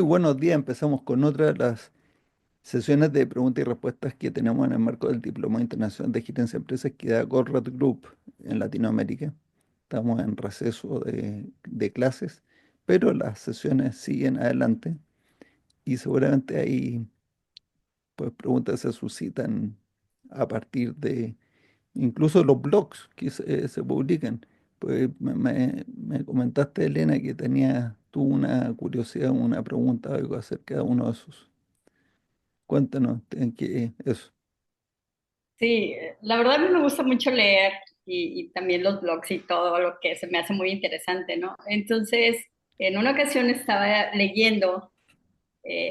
buenos días. Empezamos con otra de las sesiones de preguntas y respuestas que tenemos en el marco del Diploma Internacional de Gerencia de Empresas que da Conrad Group en Latinoamérica. Estamos en receso de clases, pero las sesiones siguen adelante y seguramente ahí pues, preguntas se suscitan a partir de incluso los blogs que se publican. Pues me comentaste, Elena, que tenías tú una curiosidad, una pregunta, algo acerca de uno de esos. Cuéntanos en qué eso. Sí, la verdad a mí me gusta mucho leer y también los blogs y todo lo que se me hace muy interesante, ¿no? Entonces, en una ocasión estaba leyendo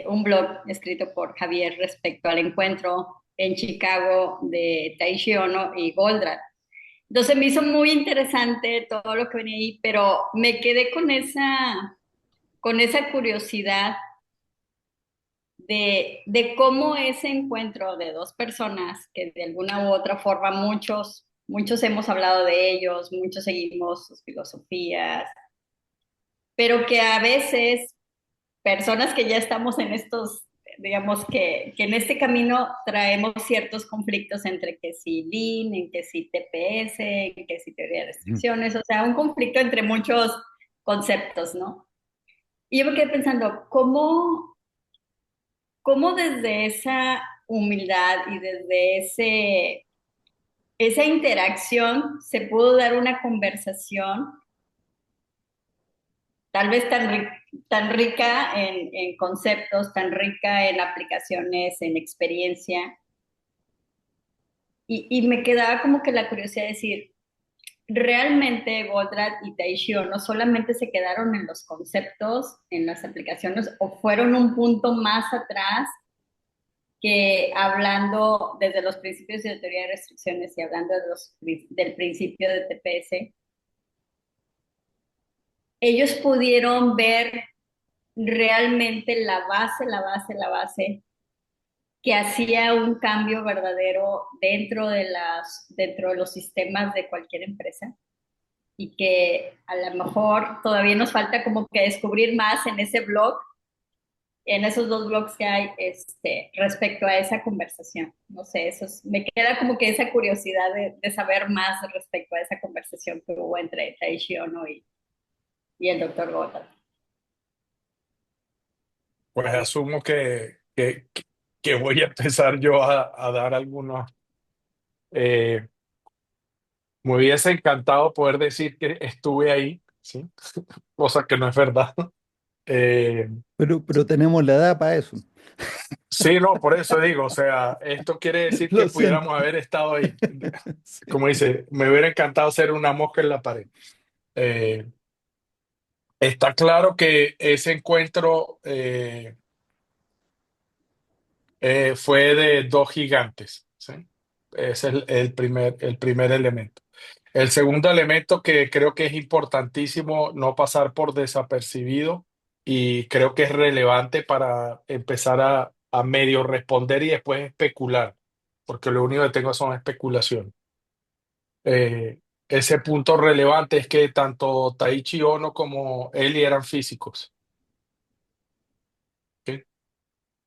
un blog escrito por Javier respecto al encuentro en Chicago de Taishi Ono y Goldratt. Entonces me hizo muy interesante todo lo que venía ahí, pero me quedé con esa curiosidad de cómo ese encuentro de dos personas que de alguna u otra forma muchos hemos hablado de ellos, muchos seguimos sus filosofías, pero que a veces personas que ya estamos en estos, digamos que en este camino traemos ciertos conflictos entre que si Lean, en que si TPS, en que si teoría de Ujú. restricciones, o sea, un conflicto entre muchos conceptos, ¿no? Y yo me quedé pensando, cómo desde esa humildad y desde esa interacción se pudo dar una conversación tal vez tan rica en conceptos, tan rica en aplicaciones, en experiencia. Y me quedaba como que la curiosidad de decir, realmente Goldratt y Taishio no solamente se quedaron en los conceptos, en las aplicaciones, o fueron un punto más atrás que hablando desde los principios de teoría de restricciones y hablando del principio de TPS, ellos pudieron ver realmente la base que hacía un cambio verdadero dentro de los sistemas de cualquier empresa y que a lo mejor todavía nos falta como que descubrir más en ese blog, en esos dos blogs que hay respecto a esa conversación. No sé, me queda como que esa curiosidad de saber más respecto a esa conversación que hubo entre Taishi Ono y el doctor Gota. Pues asumo que voy a empezar yo a dar algunos. eh, Me hubiese encantado poder decir que estuve ahí, ¿sí? Cosa que no es verdad. Eh, Pero tenemos la edad para eso. sí, no, por eso digo, o sea, esto quiere decir que Lo siento. pudiéramos haber estado ahí. Sí. Como dice, me hubiera encantado ser una mosca en la pared. Eh, Está claro que ese encuentro fue de dos gigantes, ¿sí? Ese es el primer elemento. El segundo elemento que creo que es importantísimo no pasar por desapercibido y creo que es relevante para empezar a medio responder y después especular, porque lo único que tengo son especulaciones. Ese punto relevante es que tanto Taichi Ono como Eli eran físicos, ¿sí?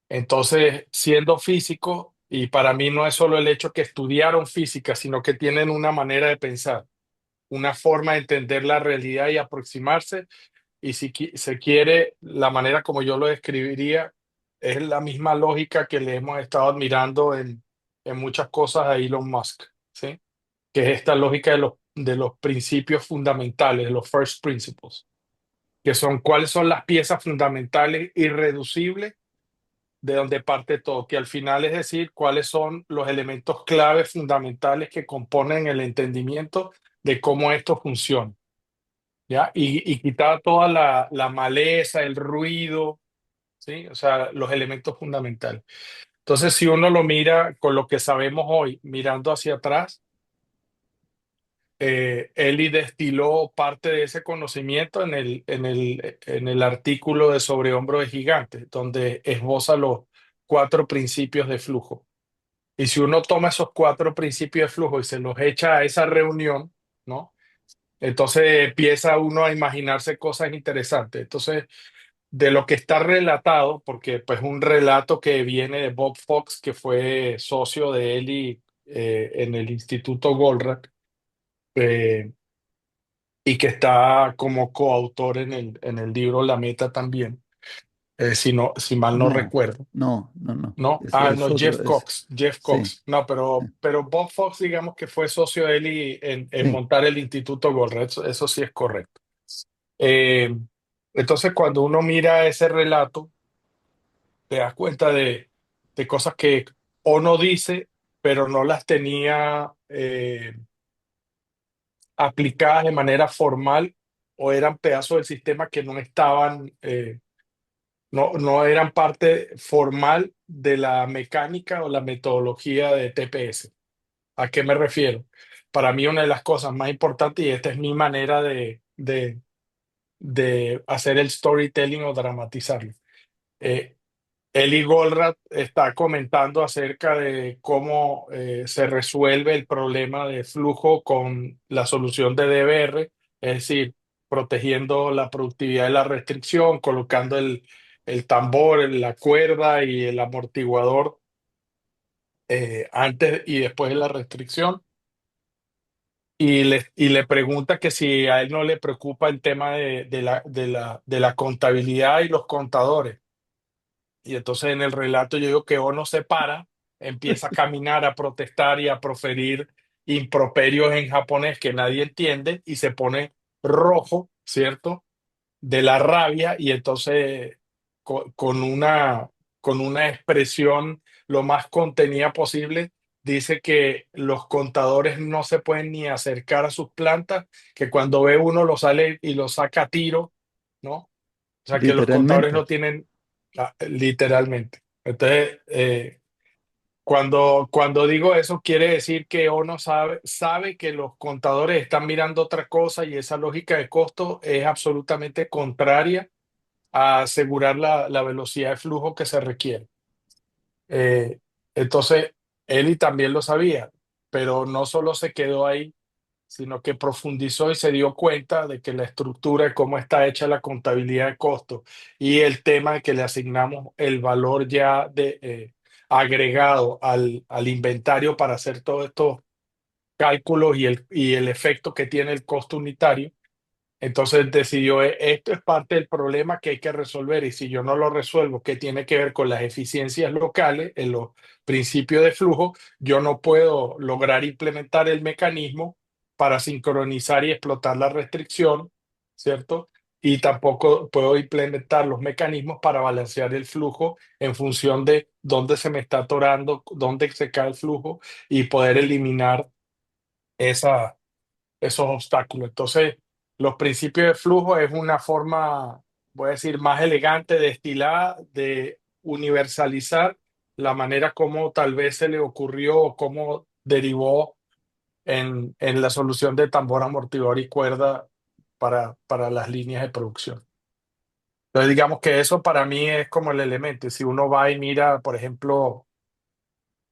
Entonces, siendo físico, y para mí no es solo el hecho que estudiaron física, sino que tienen una manera de pensar, una forma de entender la realidad y aproximarse. Y si se quiere, la manera como yo lo describiría es la misma lógica que le hemos estado admirando en muchas cosas a Elon Musk, ¿sí? Que es esta lógica de los principios fundamentales, de los first principles, que son cuáles son las piezas fundamentales irreducibles de donde parte todo, que al final es decir, cuáles son los elementos claves fundamentales que componen el entendimiento de cómo esto funciona, ¿ya? Y quitar toda la maleza, el ruido, ¿sí? O sea, los elementos fundamentales. Entonces, si uno lo mira con lo que sabemos hoy, mirando hacia atrás, Eli destiló parte de ese conocimiento en el artículo de Sobre Hombro de Gigantes, donde esboza los cuatro principios de flujo. Y si uno toma esos cuatro principios de flujo y se los echa a esa reunión, ¿no? Entonces empieza uno a imaginarse cosas interesantes. Entonces, de lo que está relatado, porque pues un relato que viene de Bob Fox, que fue socio de Eli en el Instituto Goldratt, eh, y que está como coautor en el libro La Meta también, si mal no No, recuerdo. no. ¿No? Ese Ah, es no, otro, es, Jeff sí, Cox. No, pero Bob Fox, digamos que fue socio de él y en sí, montar el Instituto Goldratt, eso sí es correcto. Eh, entonces, cuando uno mira ese relato, te das cuenta de cosas que o no dice, pero no las tenía aplicadas de manera formal, o eran pedazos del sistema que no estaban, no eran parte formal de la mecánica o la metodología de TPS. ¿A qué me refiero? Para mí una de las cosas más importantes, y esta es mi manera de hacer el storytelling o dramatizarlo. eh, Eli Goldratt está comentando acerca de cómo se resuelve el problema de flujo con la solución de DBR, es decir, protegiendo la productividad de la restricción, colocando el tambor, la cuerda y el amortiguador antes y después de la restricción. Y le pregunta que si a él no le preocupa el tema de la contabilidad y los contadores. Y entonces en el relato yo digo que Ono se para, empieza a caminar, a protestar y a proferir improperios en japonés que nadie entiende y se pone rojo, ¿cierto? De la rabia, y entonces con una expresión lo más contenida posible dice que los contadores no se pueden ni acercar a sus plantas, que cuando ve uno lo sale y lo saca a tiro, ¿no? O sea, que los contadores literalmente. no tienen, literalmente. Entonces, cuando digo eso, quiere decir que uno sabe que los contadores están mirando otra cosa, y esa lógica de costo es absolutamente contraria a asegurar la velocidad de flujo que se requiere. Eh, entonces, Eli también lo sabía, pero no solo se quedó ahí, sino que profundizó y se dio cuenta de que la estructura de cómo está hecha la contabilidad de costos y el tema de que le asignamos el valor ya agregado al inventario para hacer todos estos cálculos y el efecto que tiene el costo unitario. Entonces decidió, esto es parte del problema que hay que resolver, y si yo no lo resuelvo, que tiene que ver con las eficiencias locales, en los principios de flujo, yo no puedo lograr implementar el mecanismo para sincronizar y explotar la restricción, ¿cierto? Y tampoco puedo implementar los mecanismos para balancear el flujo en función de dónde se me está atorando, dónde se cae el flujo, y poder eliminar esa esos obstáculos. Entonces, los principios de flujo es una forma, voy a decir, más elegante, destilada, de universalizar la manera como tal vez se le ocurrió o cómo derivó en la solución de tambor, amortiguador y cuerda para las líneas de producción. Entonces, digamos que eso para mí es como el elemento. Si uno va y mira, por ejemplo,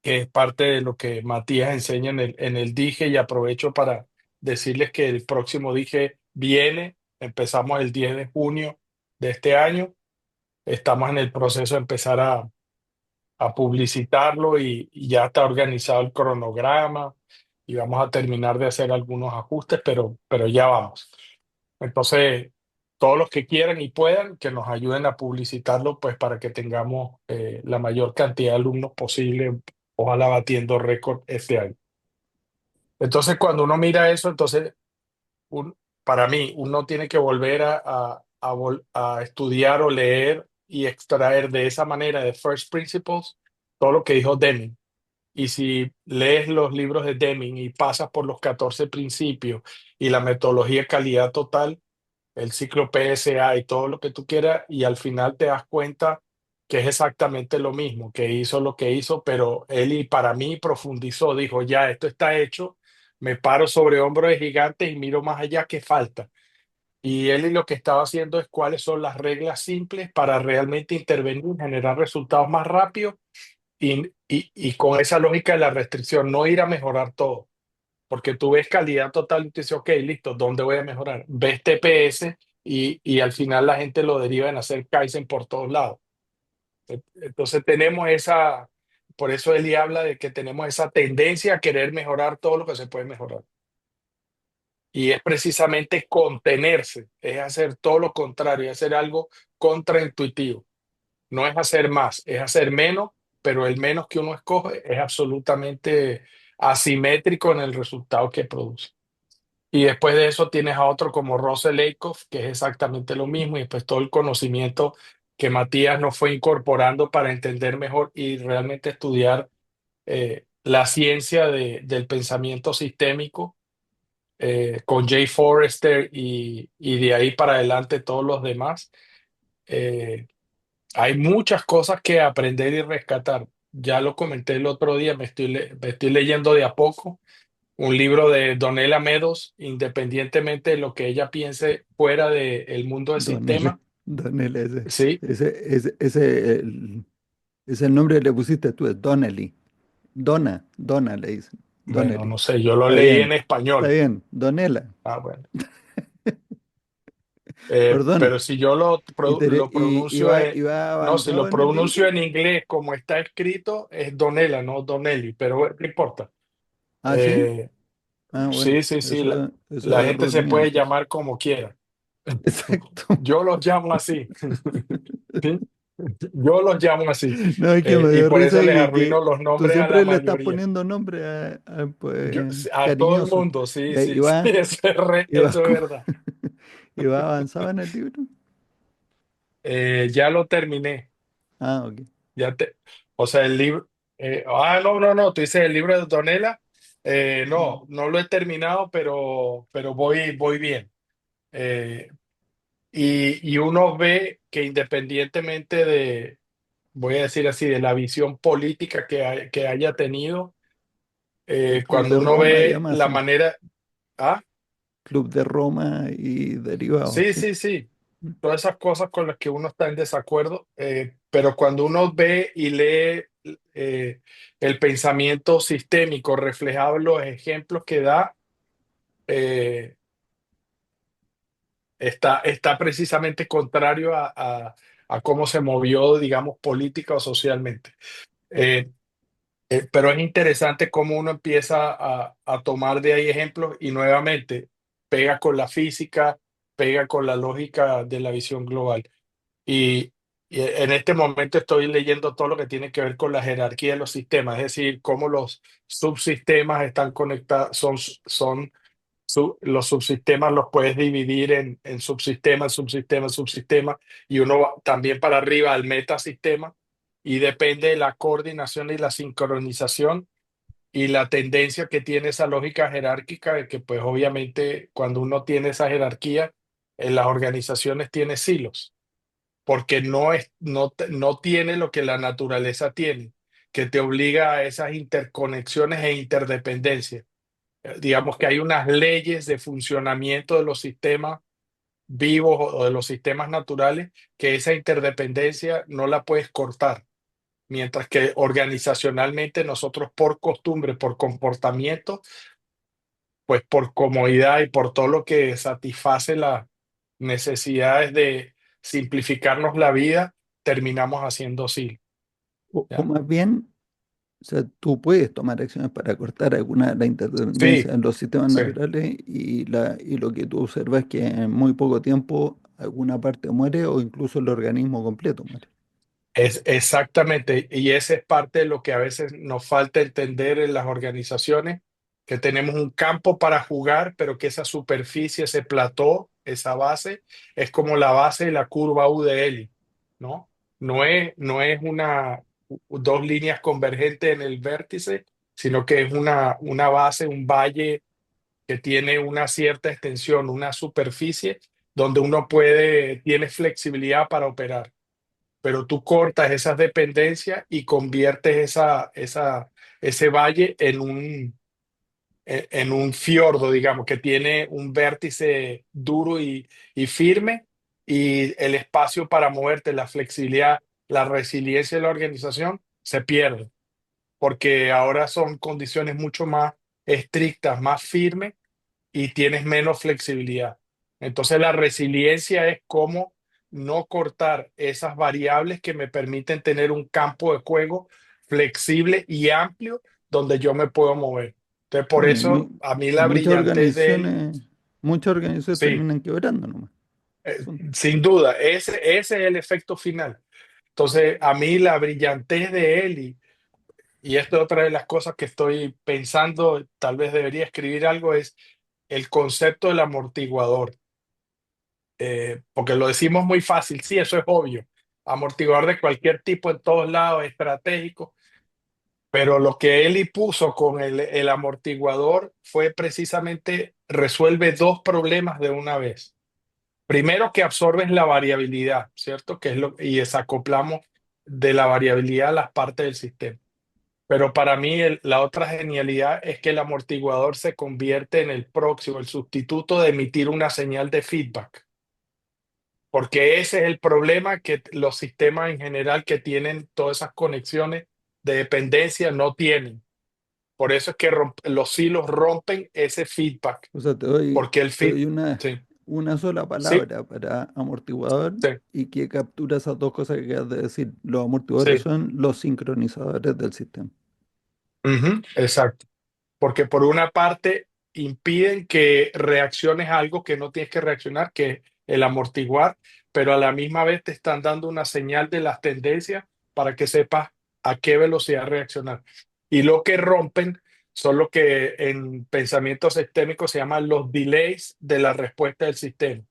que es parte de lo que Matías enseña en el dije, y aprovecho para decirles que el próximo dije viene, empezamos el 10 de junio de este año, estamos en el proceso de empezar a publicitarlo, y ya está organizado el cronograma, y vamos a terminar de hacer algunos ajustes, pero ya vamos. Entonces, todos los que quieran y puedan, que nos ayuden a publicitarlo, pues para que tengamos la mayor cantidad de alumnos posible, ojalá batiendo récord este año. Entonces, cuando uno mira eso, entonces, un- para mí, uno tiene que volver a estudiar o leer y extraer de esa manera de First Principles todo lo que dijo Deming. Y si lees los libros de Deming y pasas por los 14 principios y la metodología de calidad total, el ciclo PSA y todo lo que tú quieras, y al final te das cuenta que es exactamente lo mismo, que hizo lo que hizo, pero él, y para mí, profundizó, dijo, ya, esto está hecho, me paro sobre hombros de gigantes y miro más allá qué falta. Y él, y lo que estaba haciendo es cuáles son las reglas simples para realmente intervenir, generar resultados más rápidos, y con esa lógica de la restricción, no ir a mejorar todo. Porque tú ves calidad total y tú dices, ok, listo, ¿dónde voy a mejorar? Ves TPS y al final la gente lo deriva en hacer Kaizen por todos lados. Entonces tenemos esa, por eso Eli habla de que tenemos esa tendencia a querer mejorar todo lo que se puede mejorar. Y es precisamente contenerse, es hacer todo lo contrario, es hacer algo contraintuitivo. No es hacer más, es hacer menos, pero el menos que uno escoge es absolutamente asimétrico en el resultado que produce. Y después de eso tienes a otro como Russell Lakoff, que es exactamente lo mismo, y después todo el conocimiento que Matías nos fue incorporando para entender mejor y realmente estudiar la ciencia del pensamiento sistémico con Jay Forrester y de ahí para adelante todos los demás. Eh, Hay muchas cosas que aprender y rescatar. Ya lo comenté el otro día, me estoy leyendo de a poco un libro de Donella Meadows, independientemente de lo que ella piense fuera del mundo del Donele, sistema. Donele, Sí, ese el nombre que le pusiste tú, es Donnelly. Donna le dicen. bueno, Donnelly. no sé, yo lo Está leí en bien, está español. bien, Donela. Ah, bueno. Perdón. Pero si yo lo pronuncio Y va no, si avanzado lo en el pronuncio libro. en inglés como está escrito, es Donella, no Donnelly, pero bueno, no importa. Ah, sí. Eh, Ah, bueno, sí, sí, sí, eso es la otro gente se tema puede entonces. llamar como quiera. Exacto. Yo los llamo así. ¿Sí? Yo los llamo así. No, es que me Y dio por risa eso les que arruino los tú nombres a la siempre le estás mayoría. poniendo nombre pues, A todo el cariñoso. mundo, sí, Y, sí, y sí, va, y va eso es como, verdad. y va avanzado en el libro. Ya lo terminé. Ah, ok. Ya o sea, el libro. No, no, no, tú dices el libro de Donella. Mm. No, no lo he terminado, pero voy bien. Eh, y uno ve que independientemente de, voy a decir así, de la visión política que haya tenido, El Club cuando de uno Roma y ve demás, la sí. manera, ah, Club de Roma y derivados, sí, sí. sí, sí, Mm. todas esas cosas con las que uno está en desacuerdo, pero cuando uno ve y lee el pensamiento sistémico reflejado en los ejemplos que da, eh, está precisamente contrario a cómo se movió, digamos, política o socialmente. Eh, pero es interesante cómo uno empieza a tomar de ahí ejemplos y nuevamente pega con la física, pega con la lógica de la visión global. Y, y en este momento estoy leyendo todo lo que tiene que ver con la jerarquía de los sistemas, es decir, cómo los subsistemas están conectados, los subsistemas los puedes dividir en subsistemas, subsistemas, subsistemas, y uno va también para arriba al metasistema, y depende de la coordinación y la sincronización y la tendencia que tiene esa lógica jerárquica, de que pues obviamente cuando uno tiene esa jerarquía, en las organizaciones tiene silos porque no tiene lo que la naturaleza tiene, que te obliga a esas interconexiones e interdependencias. Digamos que hay unas leyes de funcionamiento de los sistemas vivos o de los sistemas naturales que esa interdependencia no la puedes cortar, mientras que organizacionalmente nosotros por costumbre, por comportamiento, pues por comodidad y por todo lo que satisface las necesidades de simplificarnos la vida, terminamos haciendo así, O ¿ya? más bien, o sea, tú puedes tomar acciones para cortar alguna de la interdependencia Sí, en los sistemas sí. naturales y lo que tú observas es que en muy poco tiempo alguna parte muere o incluso el organismo completo muere. Es exactamente, y esa es parte de lo que a veces nos falta entender en las organizaciones, que tenemos un campo para jugar, pero que esa superficie, ese plató, esa base, es como la base de la curva U de Eli, ¿no? No es dos líneas convergentes en el vértice, sino que es una base, un valle que tiene una cierta extensión, una superficie donde uno tiene flexibilidad para operar, pero tú cortas esas dependencias y conviertes ese valle en un fiordo, digamos, que tiene un vértice duro y firme, y el espacio para moverte, la flexibilidad, la resiliencia de la organización se pierde, porque ahora son condiciones mucho más estrictas, más firmes, y tienes menos flexibilidad. Entonces la resiliencia es cómo no cortar esas variables que me permiten tener un campo de juego flexible y amplio donde yo me puedo mover. Entonces por Bueno, eso a mí y la brillantez de él, muchas organizaciones sí, terminan quebrando nomás. eh, Son- sin duda, ese es el efecto final. Entonces a mí la brillantez de él y esto es otra de las cosas que estoy pensando, tal vez debería escribir algo, es el concepto del amortiguador. Porque lo decimos muy fácil, sí, eso es obvio. Amortiguador de cualquier tipo en todos lados, estratégico, pero lo que él puso con el amortiguador fue precisamente resuelve dos problemas de una vez. Primero, que absorbes la variabilidad, ¿cierto? Que es y desacoplamos de la variabilidad las partes del sistema. Pero para mí la otra genialidad es que el amortiguador se convierte en el próximo, el sustituto de emitir una señal de feedback. Porque ese es el problema que los sistemas en general que tienen todas esas conexiones de dependencia no tienen. Por eso es que los hilos rompen ese feedback. O sea, Porque el te feed, doy sí, una sola sí, palabra para amortiguador sí, y que captura esas dos cosas que acabas de decir. Los amortiguadores sí. son los sincronizadores del sistema. Ujú, exacto. Porque por una parte impiden que reacciones a algo que no tienes que reaccionar, que es el amortiguar, pero a la misma vez te están dando una señal de las tendencias para que sepas a qué velocidad reaccionar. Y lo que rompen son lo que en pensamiento sistémico se llaman los delays de la respuesta del sistema.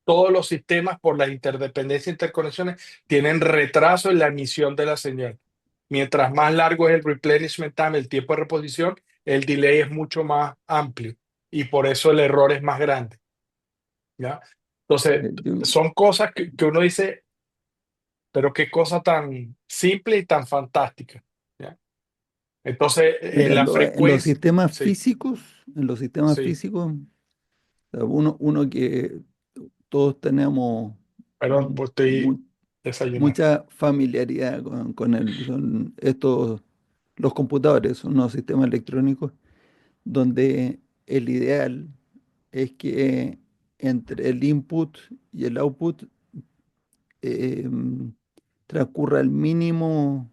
Todos los sistemas, por la interdependencia e interconexiones, tienen retraso en la emisión de la señal. Mientras más largo es el replenishment time, el tiempo de reposición, el delay es mucho más amplio y por eso el error es más grande, ¿ya? Entonces, Yo, son cosas que uno dice, pero qué cosa tan simple y tan fantástica, ¿ya? Entonces, mira, en la en los frecuencia, sistemas sí, físicos, en los sistemas sí, físicos, o sea, uno que todos tenemos perdón, mu- pues estoy mu- desayunando. mucha familiaridad con él, son estos, los computadores, son unos sistemas electrónicos donde el ideal es que entre el input y el output eh, transcurra el mínimo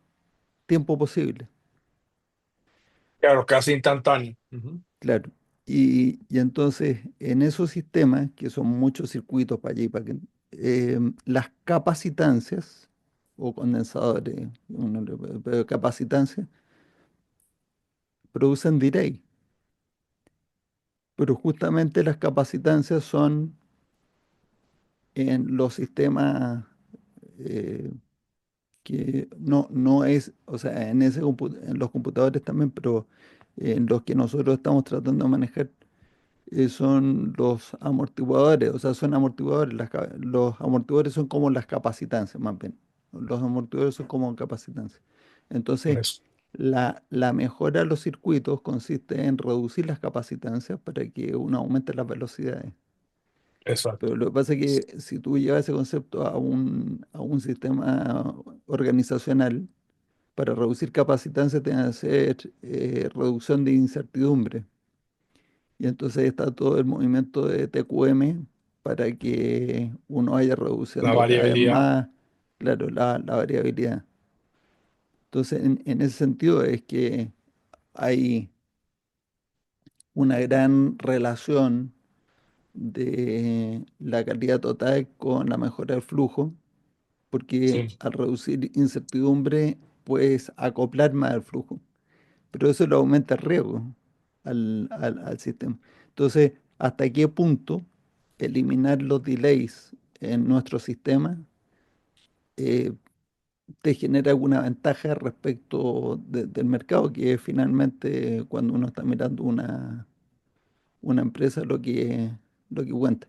tiempo posible, Claro, casi instantáneo. Ujú. claro. Y entonces en esos sistemas, que son muchos circuitos para allí, para que, las capacitancias o condensadores, pero capacitancias, producen delay. Pero justamente las capacitancias son en los sistemas eh, que no es, o sea, en los computadores también, pero en los que nosotros estamos tratando de manejar son los amortiguadores, o sea, son amortiguadores, los amortiguadores son como las capacitancias, más bien. Los amortiguadores son como capacitancias. Entonces, Eso, la mejora de los circuitos consiste en reducir las capacitancias para que uno aumente las velocidades. exacto. Pero lo que pasa es que si tú llevas ese concepto a un sistema organizacional, para reducir capacitancia tienes que hacer reducción de incertidumbre. Y entonces está todo el movimiento de TQM para que uno vaya La reduciendo cada vez variabilidad, más, claro, la variabilidad. Entonces, en ese sentido es que hay una gran relación de la calidad total con la mejora del flujo, porque sí, al reducir incertidumbre puedes acoplar más el flujo, pero eso le aumenta el riesgo al sistema. Entonces, ¿hasta qué punto eliminar los delays en nuestro sistema eh, te genera alguna ventaja respecto del mercado, que es finalmente cuando uno está mirando una empresa lo que cuenta?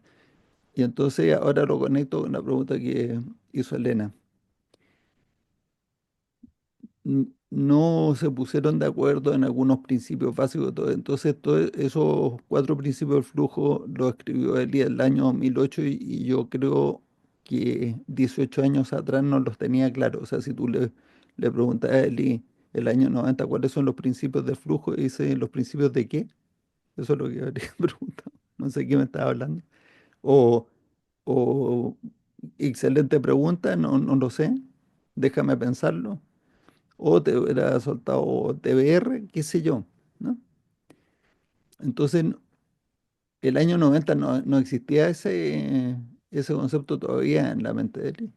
Y entonces ahora lo conecto con la pregunta que hizo Elena. No se pusieron de acuerdo en algunos principios básicos. Entonces, todos esos cuatro principios del flujo los escribió Eli en el año 2008 y yo creo que 18 años atrás no los tenía claros. O sea, si tú le preguntas a Eli el año 90 cuáles son los principios del flujo, y dice, ¿los principios de qué? Eso es lo que habría preguntado. No sé qué me estaba hablando. O, o excelente pregunta, no lo sé, déjame pensarlo. O te hubiera soltado TBR, qué sé yo, ¿no? Entonces, el año 90 no existía ese concepto todavía en la mente de él.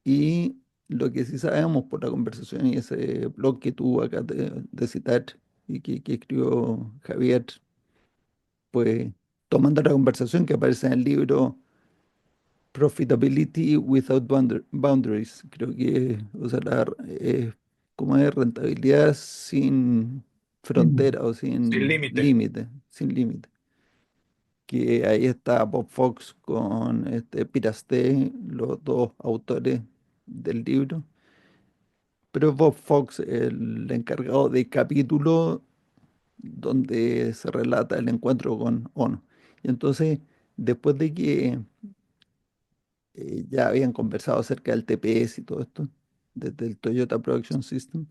Y lo que sí sabemos por la conversación y ese blog que tuvo acá de citar y que escribió Javier, pues tomando la conversación que aparece en el libro Profitability Without Boundaries, creo que, o sea, como es rentabilidad sin Sí. frontera o Sin sin límite. límite, sin límite. Que ahí está Bob Fox con Piraste, los dos autores del libro. Pero es Bob Fox el encargado de capítulo donde se relata el encuentro con Ono. Y entonces, después de que ya habían conversado acerca del TPS y todo esto, desde el Toyota Production System,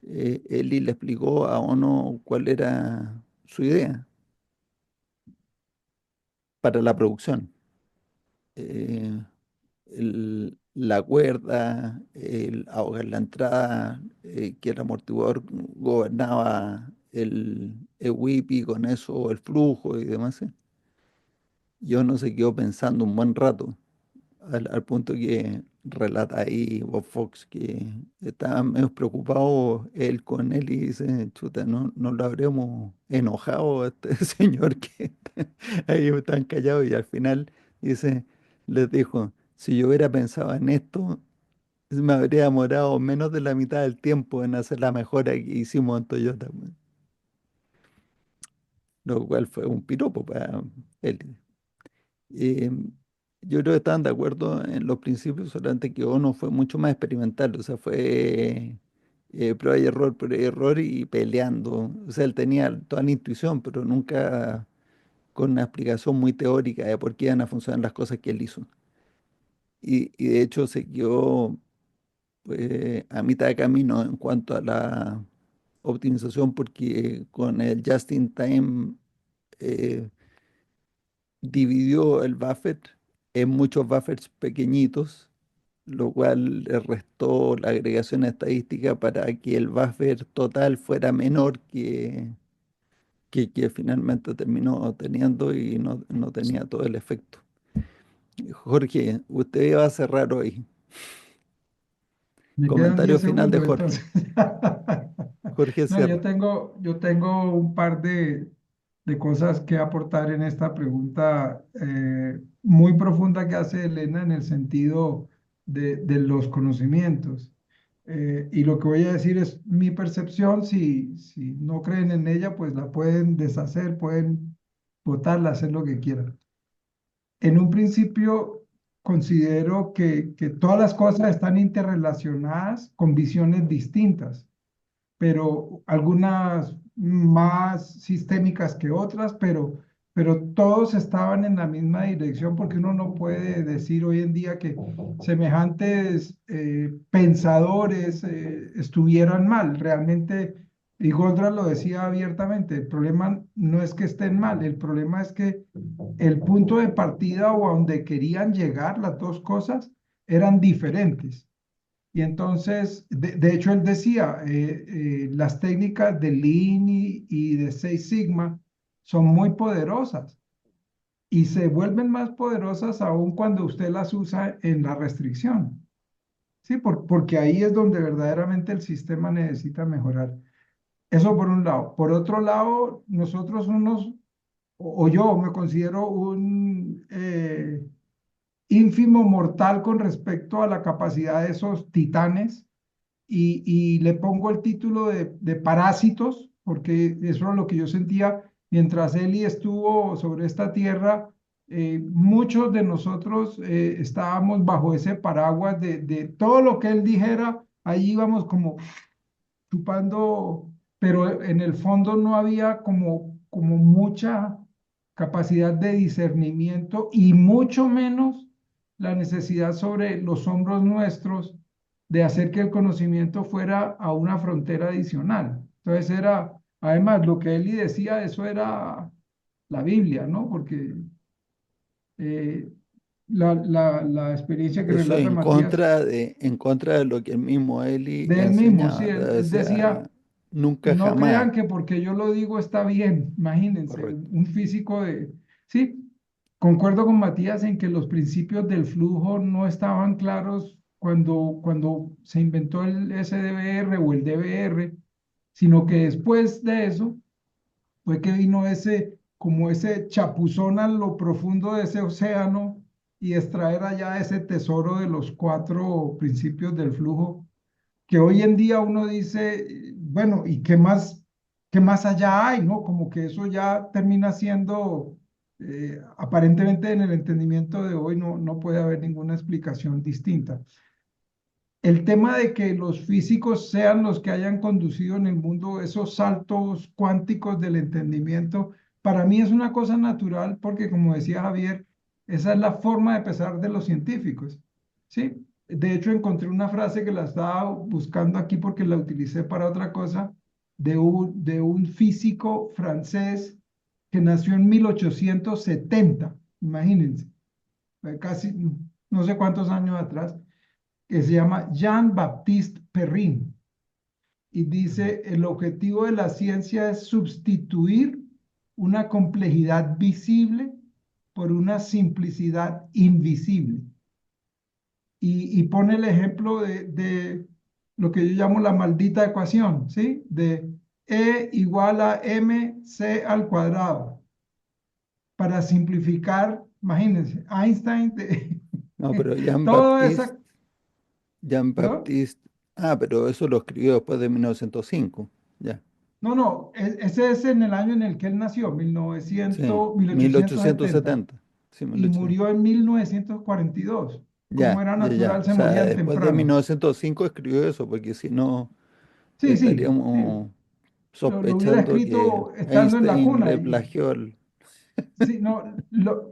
Eli le explicó a Ono cuál era su idea para la producción. Eh, la cuerda, el ahogar la entrada, que el amortiguador gobernaba el whip y con eso el flujo y demás. Yo no se quedó pensando un buen rato, al punto que relata ahí Bob Fox que estaba medio preocupado él con él y dice, chuta, no lo habremos enojado a este señor que ahí están callados y al final dice, les dijo, si yo hubiera pensado en esto, me habría demorado menos de la mitad del tiempo en hacer la mejora que hicimos en Toyota, pues. Lo cual fue un piropo para él. Eh, yo creo que estaban de acuerdo en los principios, solamente que Ono fue mucho más experimental, o sea, fue prueba y error y peleando. O sea, él tenía toda la intuición, pero nunca con una explicación muy teórica de por qué iban a funcionar las cosas que él hizo. Y de hecho se quedó pues, a mitad de camino en cuanto a la optimización, porque con el Just in Time eh, dividió el buffer en muchos buffers pequeñitos, lo cual le restó la agregación estadística para que el buffer total fuera menor que finalmente terminó teniendo y no tenía todo el efecto. Jorge, usted iba a cerrar hoy. Me quedan Comentario 10 final de segundos, Jorge. entonces. Jorge No, cierra. yo tengo un par de cosas que aportar en esta pregunta muy profunda que hace Elena en el sentido de los conocimientos. Y lo que voy a decir es mi percepción. Si no creen en ella, pues la pueden deshacer, pueden votarla, hacer lo que quieran. En un principio, considero que todas las cosas están interrelacionadas con visiones distintas, pero algunas más sistémicas que otras, pero todos estaban en la misma dirección, porque uno no puede decir hoy en día que semejantes pensadores estuvieran mal. Realmente, y Gondra lo decía abiertamente, el problema no es que estén mal, el problema es que el punto de partida o a donde querían llegar las dos cosas eran diferentes. Y entonces, de hecho, él decía, las técnicas de Lean y de Six Sigma son muy poderosas y se vuelven más poderosas aún cuando usted las usa en la restricción. Sí, porque ahí es donde verdaderamente el sistema necesita mejorar. Eso por un lado. Por otro lado, nosotros o yo me considero un ínfimo mortal con respecto a la capacidad de esos titanes y le pongo el título de Parásitos, porque eso es lo que yo sentía mientras Eli estuvo sobre esta tierra. Muchos de nosotros estábamos bajo ese paraguas de todo lo que él dijera, ahí íbamos como chupando, pero en el fondo no había como mucha capacidad de discernimiento y mucho menos la necesidad sobre los hombros nuestros de hacer que el conocimiento fuera a una frontera adicional. Entonces era, además, lo que Eli decía, eso era la Biblia, ¿no? Porque Eh, la experiencia que Eso relata Matías en contra de lo que el mismo Eli de él mismo, sí, enseñaba. Te él decía, decía, nunca no jamás. crean que porque yo lo digo está bien, imagínense, Correcto. un físico de... Sí, concuerdo con Matías en que los principios del flujo no estaban claros cuando se inventó el SDBR o el DBR, sino que después de eso fue que vino como ese chapuzón a lo profundo de ese océano y extraer allá ese tesoro de los cuatro principios del flujo que hoy en día uno dice, bueno, ¿y qué más allá hay, no? Como que eso ya termina siendo, aparentemente en el entendimiento de hoy no puede haber ninguna explicación distinta. El tema de que los físicos sean los que hayan conducido en el mundo esos saltos cuánticos del entendimiento, para mí es una cosa natural porque, como decía Javier, esa es la forma de pensar de los científicos, ¿sí? De hecho, encontré una frase que la estaba buscando aquí porque la utilicé para otra cosa, de un físico francés que nació en 1870, imagínense, casi no sé cuántos años atrás, que se llama Jean-Baptiste Perrin y dice, el objetivo de la ciencia es sustituir una complejidad visible por una simplicidad invisible. Y pone el ejemplo de lo que yo llamo la maldita ecuación, ¿sí? De E igual a mc al cuadrado. Para simplificar, imagínense, Einstein, No, pero toda esa, ¿no? Jean-Baptiste, pero eso lo escribió después de 1905. Ya, No, ese es en el año en el que él nació, sí, 1870, 1870. Sí, y 1870. murió en 1942. Como Ya, era ya, ya. natural, O se sea, morían después de temprano. 1905 escribió eso, porque si no Sí, sí, sí, estaríamos lo hubiera sospechando que escrito estando en la Einstein cuna. le plagió el... Sí, no,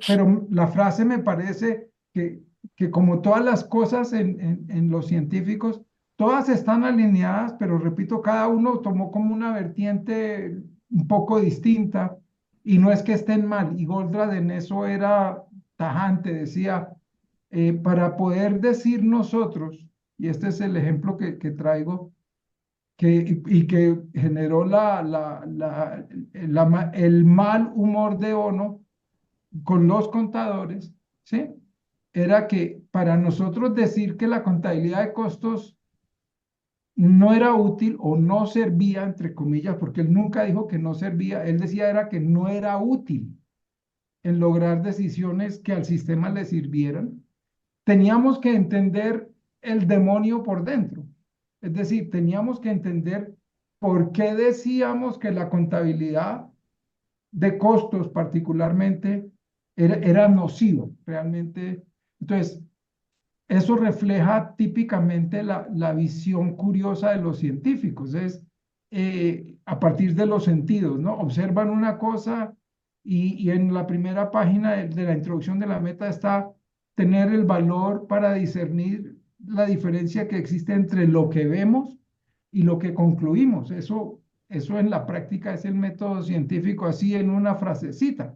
pero la frase me parece que como todas las cosas en los científicos, todas están alineadas, pero repito, cada uno tomó como una vertiente un poco distinta y no es que estén mal. Y Goldratt en eso era tajante, decía, para poder decir nosotros, y este es el ejemplo que traigo, y que generó el mal humor de Ono con los contadores, ¿sí? Era que para nosotros decir que la contabilidad de costos no era útil o no servía, entre comillas, porque él nunca dijo que no servía, él decía era que no era útil en lograr decisiones que al sistema le sirvieran, teníamos que entender el demonio por dentro. Es decir, teníamos que entender por qué decíamos que la contabilidad de costos particularmente era nocivo realmente. Entonces, eso refleja típicamente la visión curiosa de los científicos, es a partir de los sentidos, ¿no? Observan una cosa y en la primera página de la introducción de la meta está tener el valor para discernir la diferencia que existe entre lo que vemos y lo que concluimos. Eso en la práctica es el método científico así en una frasecita.